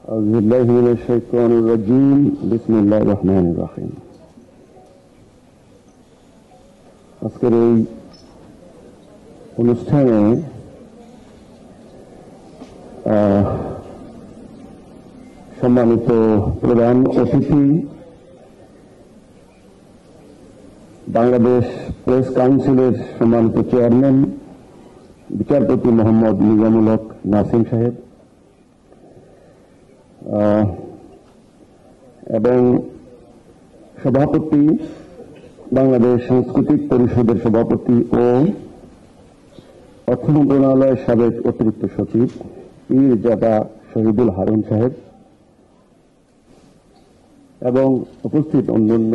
أعوذ بالله من الشيطان الرجيم بسم الله الرحمن الرحيم আজকের এই অনুষ্ঠানে সম্মানিত প্রধান অতিথি বাংলাদেশ প্রেস কাউন্সিলের সম্মানিত চেয়ারম্যান বিচারপতি মোহাম্মদ নিজামুল হক নাসিম সাহেব এবং সভাপতি বাংলাদেশ সাংস্কৃতিক পরিষদের সভাপতি ও অর্থ মন্ত্রণালয়ের সাবেক অতিরিক্ত সচিব পীরজাদা শহীদুল হারুন সাহেব এবং উপস্থিত অন্যান্য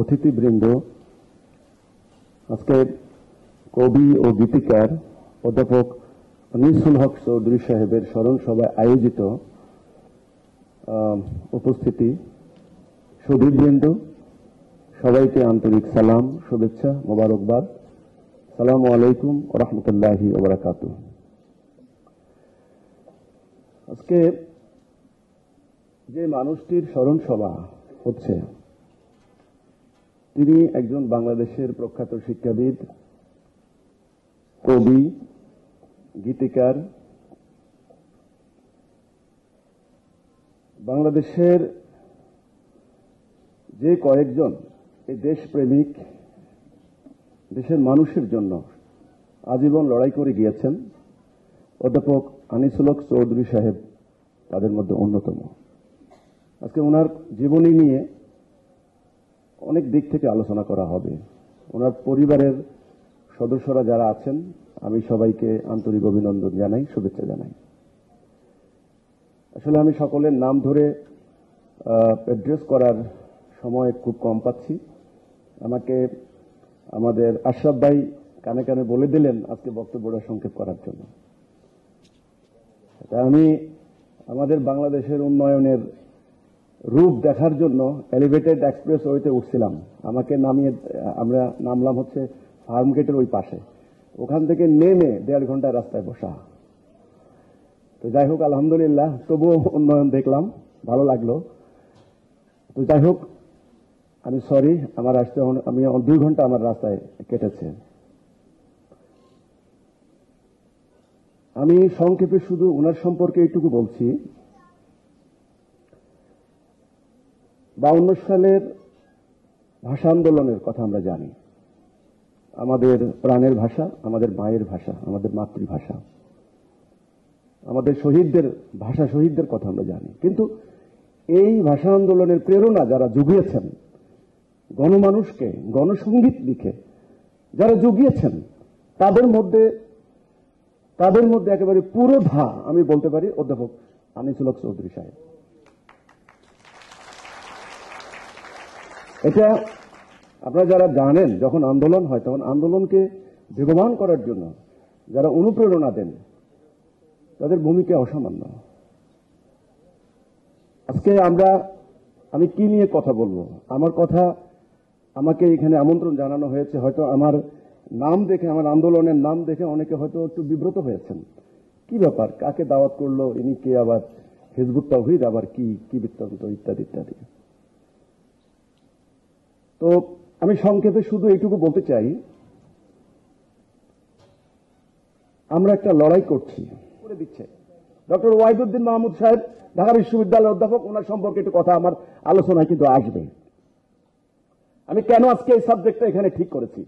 অতিথিবৃন্দ, আজকে কবি ও গীতিকার অধ্যাপক আনিসুল হক চৌধুরী সাহেবের স্মরণ সভায় আয়োজিত উপস্থিতি সুধীবৃন্দ, সবাইকে আন্তরিক সালাম, শুভেচ্ছা, মোবারকবাদ। আসসালামু আলাইকুম ওয়া রাহমাতুল্লাহি ওয়া বারাকাতুহু। আজকে যে মানুষটির স্মরণ সভা হচ্ছে, তিনি একজন বাংলাদেশের প্রখ্যাত শিক্ষাবিদ, কবি, গীতিকার, বাংলাদেশের যে কয়েকজন এই দেশপ্রেমিক, দেশের মানুষের জন্য আজীবন লড়াই করে গিয়েছেন, অধ্যাপক আনিসুল হক চৌধুরী সাহেব তাদের মধ্যে অন্যতম। আজকে ওনার জীবনী নিয়ে অনেক দিক থেকে আলোচনা করা হবে। ওনার পরিবারের সদস্যরা যারা আছেন, আমি সবাইকে আন্তরিক অভিনন্দন জানাই, শুভেচ্ছা জানাই। আসলে আমি সকলের নাম ধরে অ্যাড্রেস করার সময় খুব কম পাচ্ছি। আমাকে আমাদের আশরাফ ভাই কানে কানে বলে দিলেন আজকে বক্তব্যটা সংক্ষেপ করার জন্য। আমি আমাদের বাংলাদেশের উন্নয়নের রূপ দেখার জন্য এলিভেটেড এক্সপ্রেস ওয়েতে উঠছিলাম। আমাকে নামিয়ে আমরা নামলাম হচ্ছে ফার্ম গেটের ওই পাশে। ওখান থেকে নেমে 1.5 ঘন্টা রাস্তায় বসা। তো যাই হোক, আলহামদুলিল্লাহ, তবুও উন্নয়ন দেখলাম, ভালো লাগলো। তো যাই হোক, আমি সরি, আমার আসতে আমি 2 ঘন্টা আমার রাস্তায় কেটেছে। আমি সংক্ষেপে শুধু ওনার সম্পর্কে এইটুকু বলছি। 52 সালের ভাষা আন্দোলনের কথা আমরা জানি। আমাদের প্রাণের ভাষা, আমাদের মায়ের ভাষা, আমাদের মাতৃভাষা, আমাদের শহীদদের ভাষা, শহীদদের কথা আমরা জানি। কিন্তু এই ভাষা আন্দোলনের প্রেরণা যারা জুগিয়েছেন, গণমানুষকে গণসঙ্গীত লিখে যারা জুগিয়েছেন, তাদের মধ্যে একেবারে পুরোধা আমি বলতে পারি অধ্যাপক আনিসুল হক চৌধুরী সাহেব। এটা আপনারা যারা জানেন, যখন আন্দোলন হয় তখন আন্দোলনকে বেগবান করার জন্য যারা অনুপ্রেরণা দেন, তাদের ভূমিকা অসামান্য। আজকে আমি কি নিয়ে কথা বলবো? আমাকে এখানে আমন্ত্রণ জানানো হয়েছে। হয়তো আমার নাম দেখে, আমার আন্দোলনের নাম দেখে অনেকে হয়তো একটু বিব্রত হয়েছেন। কি ব্যাপার, কাকে দাওয়াত করলো, ইনি কে, আবার হিজবুত তাওহীদ, আবার কি বৃত্তান্ত, ইত্যাদি ইত্যাদি। তো আমি সংক্ষেপে শুধু এইটুকু বলতে চাই, আমরা একটা লড়াই করছি করে দিচ্ছে ডক্টর ওয়াহিদুদ্দিন মাহমুদ সাহেব, ঢাকা বিশ্ববিদ্যালয়ের অধ্যাপক। ওনার সম্পর্কে একটু কথা আমার আলোচনায় কিন্তু আসবে। আমি কেন আজকে এই সাবজেক্টটা এখানে ঠিক করেছি?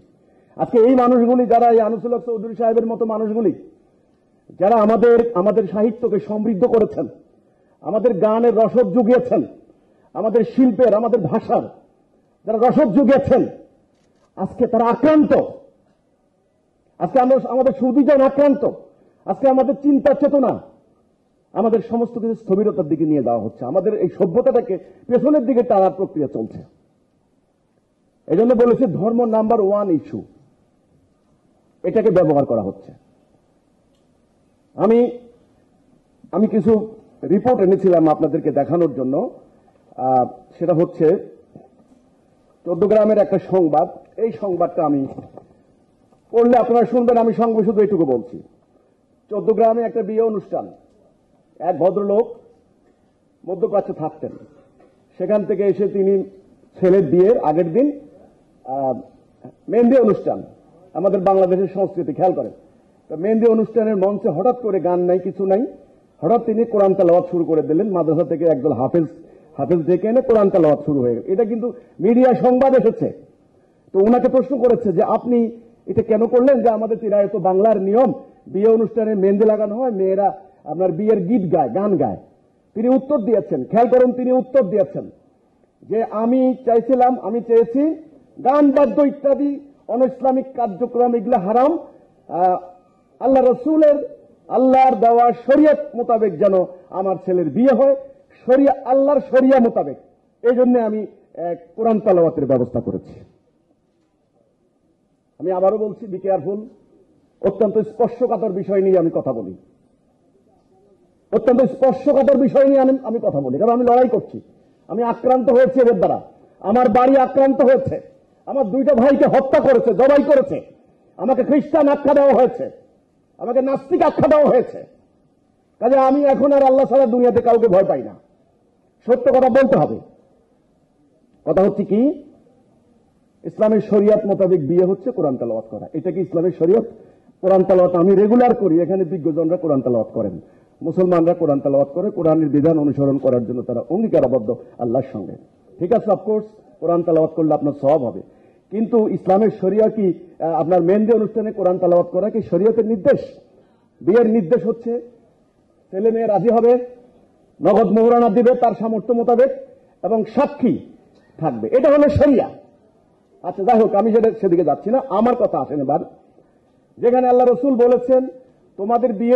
আজকে এই মানুষগুলি, যারা এই আনিসুল হক চৌধুরী সাহেবের মতো মানুষগুলি, যারা আমাদের সাহিত্যকে সমৃদ্ধ করেছেন, আমাদের গানের রসদ জুগিয়েছেন, আমাদের শিল্পের, আমাদের ভাষার যারা রসদ জুগিয়েছেন, আজকে তারা আক্রান্ত। আজকে আমাদের সুবিধান আক্রান্ত। আজকে আমাদের চিন্তা চেতনা, আমাদের সমস্ত কিছু স্থবিরতার দিকে নিয়ে যাওয়া হচ্ছে। আমাদের এই সভ্যতাটাকে পেছনের দিকে টানার প্রক্রিয়া চলছে। এই জন্য বলেছে ধর্ম নাম্বার 1 ইস্যু, এটাকে ব্যবহার করা হচ্ছে। আমি কিছু রিপোর্ট এনেছিলাম আপনাদেরকে দেখানোর জন্য। সেটা হচ্ছে চৌদ্দগ্রামের একটা সংবাদ। এই সংবাদটা আমি পড়লে আপনারা শুনবেন। আমি সঙ্গে শুধু এইটুকু বলছি। চৌদ্দগ্রামে একটা বিয়ে অনুষ্ঠান, এক ভদ্রলোক মধ্যপ্রাচ্যে থাকতেন। সেখান থেকে এসে তিনি ছেলের বিয়ের আগের দিন মেহেন্দি অনুষ্ঠান, আমাদের বাংলাদেশের সংস্কৃতি খেয়াল করেন, তো মেহেন্দি অনুষ্ঠানের মঞ্চে হঠাৎ করে গান নাই, কিছু নাই, হঠাৎ তিনি কোরআন তেলাওয়াত শুরু করে দিলেন। মাদ্রাসা থেকে একদল হাফেজ ডেকে এনে কোরআন তেলাওয়াত শুরু হয়ে গেল। এটা কিন্তু মিডিয়া সংবাদ এসেছে। তো ওনাকে প্রশ্ন করেছে যে আপনি এটা কেন করলেন, যে আমাদের চিরায়ত বাংলার নিয়ম, বিয়ে অনুষ্ঠানে মেহেন্দি লাগানো হয়, মেয়েরা আপনার বিয়ের গীত গায়, গান গায়। তিনি উত্তর দিয়েছেন, খেয়াল করুন, তিনি উত্তর দিয়েছেন যে আমি চেয়েছি গান বাদ্য ইত্যাদি অনইসলামিক কার্যক্রম এগুলা হারাম, আল্লাহর দেওয়া শরিয়ত মোতাবেক যেন আমার ছেলের বিয়ে হয়, আল্লাহর শরিয়া মোতাবেক। এই জন্য আমি কোরআন তেলাওয়াতের ব্যবস্থা করেছি। আমি আবারও বলছি, বি কেয়ারফুল, অত্যন্ত স্পর্শকাতর বিষয় নিয়ে আমি কথা বলি, অত্যন্ত স্পর্শকাতর বিষয় নিয়ে আমি কথা বলি, কারণ আমি লড়াই করছি। আমি আক্রান্ত হয়েছি এদের দ্বারা, আমার বাড়ি আক্রান্ত হয়েছে, আমার দুইটা ভাইকে হত্যা করেছে, জবাই করেছে, আমাকে খ্রিস্টান আখ্যা দেওয়া হয়েছে, আমাকে নাস্তিক আখ্যা দেওয়া হয়েছে। কাজে আমি এখন আর আল্লাহ ছাড়া দুনিয়াতে কাউকে ভয় পাই না। সত্য কথা বলতে হবে। কথা হচ্ছে কি, ইসলামের শরিয়ত মোতাবেক বিয়ে হচ্ছে কোরআন তেলাওয়াত করা। এটা কি ইসলামের শরিয়ত? কোরআন তেলাওয়াত আমি রেগুলার করি, এখানে বিজ্ঞজনরা কোরআন তেলাওয়াত করেন, মুসলমানরা কোরআন তেলাওয়াত করে, কোরআনের বিধান অনুসরণ করার জন্য তারা অঙ্গীকারবদ্ধ আল্লাহর সঙ্গে। ঠিক আছে, অফকোর্স কোরআন তেলাওয়াত করলে আপনার সওয়াব হবে, কিন্তু ইসলামের শরিয়া কি আপনার মেহেন্দি অনুষ্ঠানে কোরআন তেলাওয়াত করা কি শরিয়তের নির্দেশ? বিয়ের নির্দেশ হচ্ছে ছেলে মেয়ে রাজি হবে, নগদ মোহরানা দিবে তার সামর্থ্য মোতাবেক, এবং সাক্ষী থাকবে, এটা হলো শরিয়া। আচ্ছা, যাই হোক, আমি সেদিকে যাচ্ছি না, আমার কথা আসেন এবার। যেখানে আল্লাহ রসুল বলেছেন তোমাদের বিয়ে